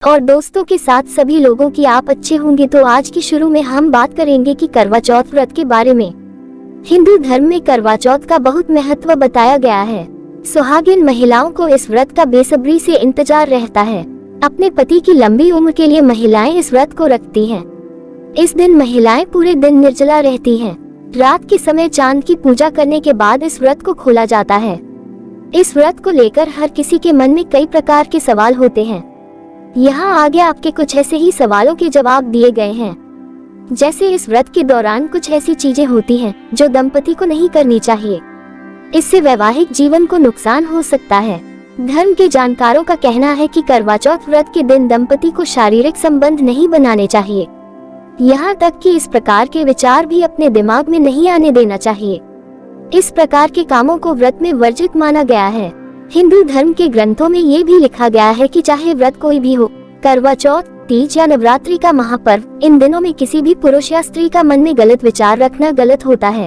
और दोस्तों के साथ सभी लोगों की आप अच्छे होंगे। तो आज की शुरू में हम बात करेंगे कि करवा चौथ व्रत के बारे में। हिंदू धर्म में करवा चौथ का बहुत महत्व बताया गया है। सुहागिन महिलाओं को इस व्रत का बेसब्री से इंतजार रहता है। अपने पति की लंबी उम्र के लिए महिलाएं इस व्रत को रखती हैं। इस दिन महिलाएं पूरे दिन निर्जला रहती हैं। रात के समय चांद की पूजा करने के बाद इस व्रत को खोला जाता है। इस व्रत को लेकर हर किसी के मन में कई प्रकार के सवाल होते हैं। यहाँ आगे आपके कुछ ऐसे ही सवालों के जवाब दिए गए हैं। जैसे इस व्रत के दौरान कुछ ऐसी चीजें होती हैं जो दंपति को नहीं करनी चाहिए। इससे वैवाहिक जीवन को नुकसान हो सकता है। धर्म के जानकारों का कहना है कि करवा चौथ व्रत के दिन दंपति को शारीरिक संबंध नहीं बनाने चाहिए। यहाँ तक कि इस प्रकार के विचार भी अपने दिमाग में नहीं आने देना चाहिए। इस प्रकार के कामों को व्रत में वर्जित माना गया है। हिंदू धर्म के ग्रंथों में ये भी लिखा गया है कि चाहे व्रत कोई भी हो, करवा चौथ, तीज या नवरात्रि का महापर्व, इन दिनों में किसी भी पुरुष या स्त्री का मन में गलत विचार रखना गलत होता है।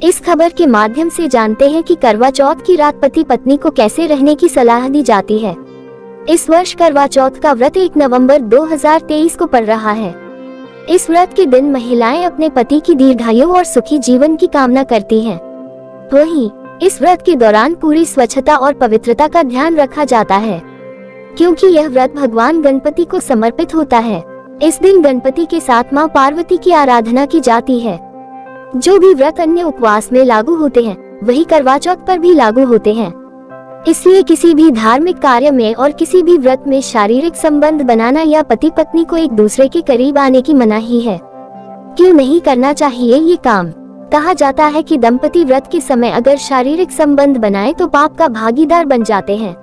इस खबर के माध्यम से जानते हैं कि करवा चौथ की रात पति पत्नी को कैसे रहने की सलाह दी जाती है। इस वर्ष करवा चौथ का व्रत 1 नवंबर 2023 को पड़ रहा है। इस व्रत के दिन महिलाएं अपने पति की दीर्घायु और सुखी जीवन की कामना करती हैं। वहीं इस व्रत के दौरान पूरी स्वच्छता और पवित्रता का ध्यान रखा जाता है, क्योंकि यह व्रत भगवान गणपति को समर्पित होता है। इस दिन गणपति के साथ मां पार्वती की आराधना की जाती है। जो भी व्रत अन्य उपवास में लागू होते हैं, वही करवा चौथ पर भी लागू होते हैं। इसलिए किसी भी धार्मिक कार्य में और किसी भी व्रत में शारीरिक संबंध बनाना या पति पत्नी को एक दूसरे के करीब आने की मनाही है। क्यों नहीं करना चाहिए ये काम? कहा जाता है कि दंपति व्रत के समय अगर शारीरिक संबंध बनाए तो पाप का भागीदार बन जाते हैं।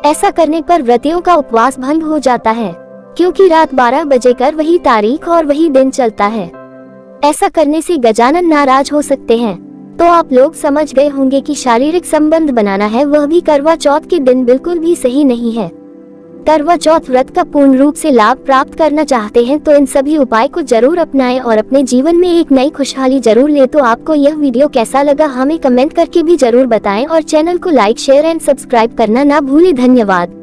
ऐसा करने पर व्रतियों का उपवास भंग हो जाता है, क्योंकि रात 12 बजे कर वही तारीख और वही दिन चलता है। ऐसा करने से गजानन नाराज हो सकते हैं। तो आप लोग समझ गए होंगे कि शारीरिक संबंध बनाना है, वह भी करवा चौथ के दिन, बिल्कुल भी सही नहीं है। करवा चौथ व्रत का पूर्ण रूप से लाभ प्राप्त करना चाहते हैं तो इन सभी उपाय को जरूर अपनाएं और अपने जीवन में एक नई खुशहाली जरूर ले। तो आपको यह वीडियो कैसा लगा हमें कमेंट करके भी जरूर बताएं और चैनल को लाइक, शेयर एंड सब्सक्राइब करना ना भूलें। धन्यवाद।